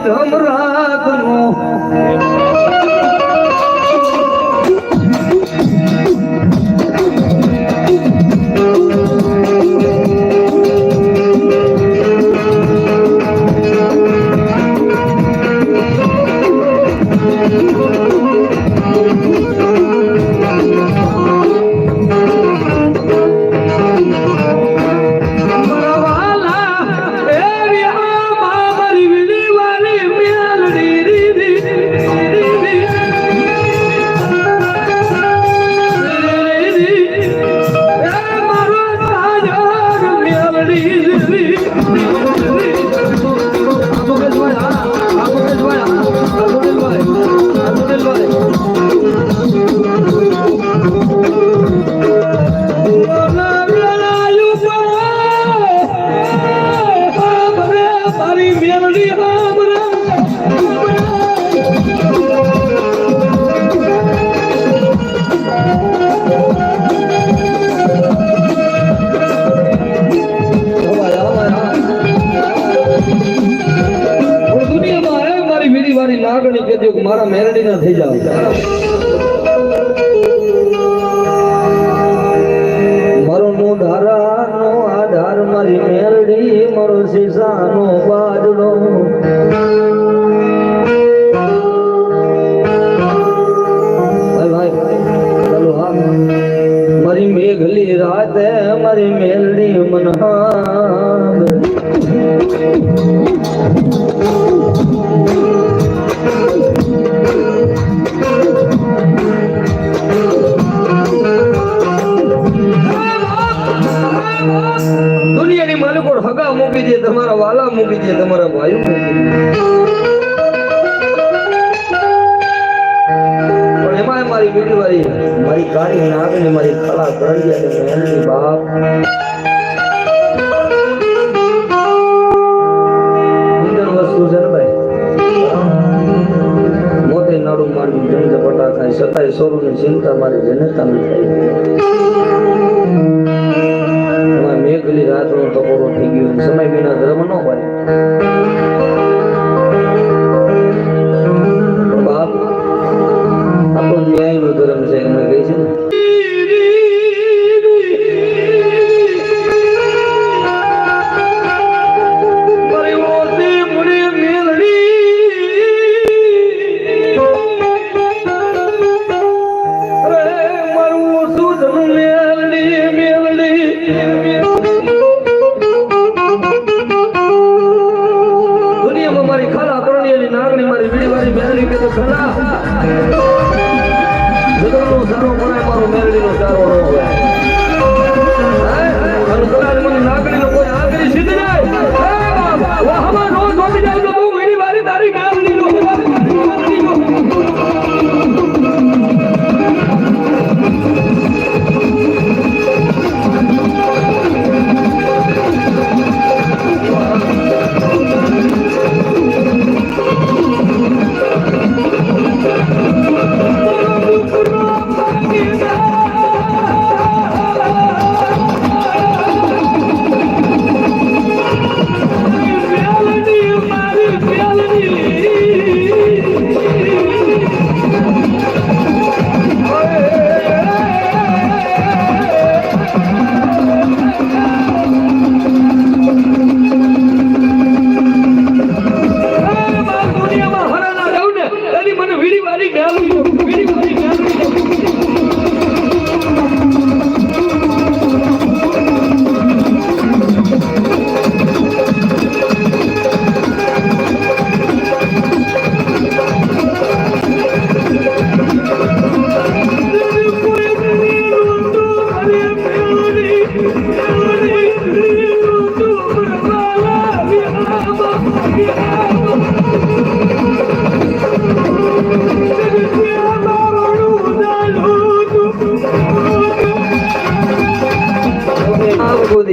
ધમરાતનો લાગણી કે જો મારા મેરડી ના થઈ જાવ મારો નો ધારા નો આધાર મારી મેરડી મારો શીશાનો બાજડો ભાઈ ચાલો હા મારી મેઘલી રાતે મારી મેરડી મનહા દુનિયાની માલિકો હગા મૂકી દે તમારા વાલા મૂકી દે તમારા ભાઈ મૂકી દે પણ એમાં મારી વીરવારી મારી કાળી નાગની મારી કળા કરડિયા મહેલની બાપ સુંદર વસ્તુ છે ને ભાઈ મોતે નાડું મારી જંગ પટાખા સતાય સોરુની ચિંતા મારી જનતાની થઈ મેઘલી રાતનો ટકોરો થઈ ગયો સમય વિના ધર્મ ન હોય બાપ આપણો ન્યાયનો ધર્મ છે એમને કહે છે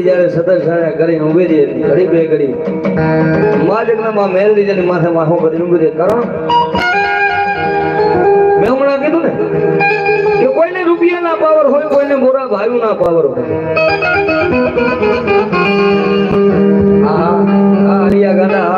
જયારે સતત સારા કરીને ઉભી રહી ઘડી બે ઘડી માજકનામાં મેલડી જઈને માથે માથો કરીને ઉભી રહી કારણ મેં હમણાં કીધું ને કે કોઈને રૂપિયાના પાવર હોય કોઈને મોરા ભાઈઓના પાવર હોય આ હરિયા ગાડા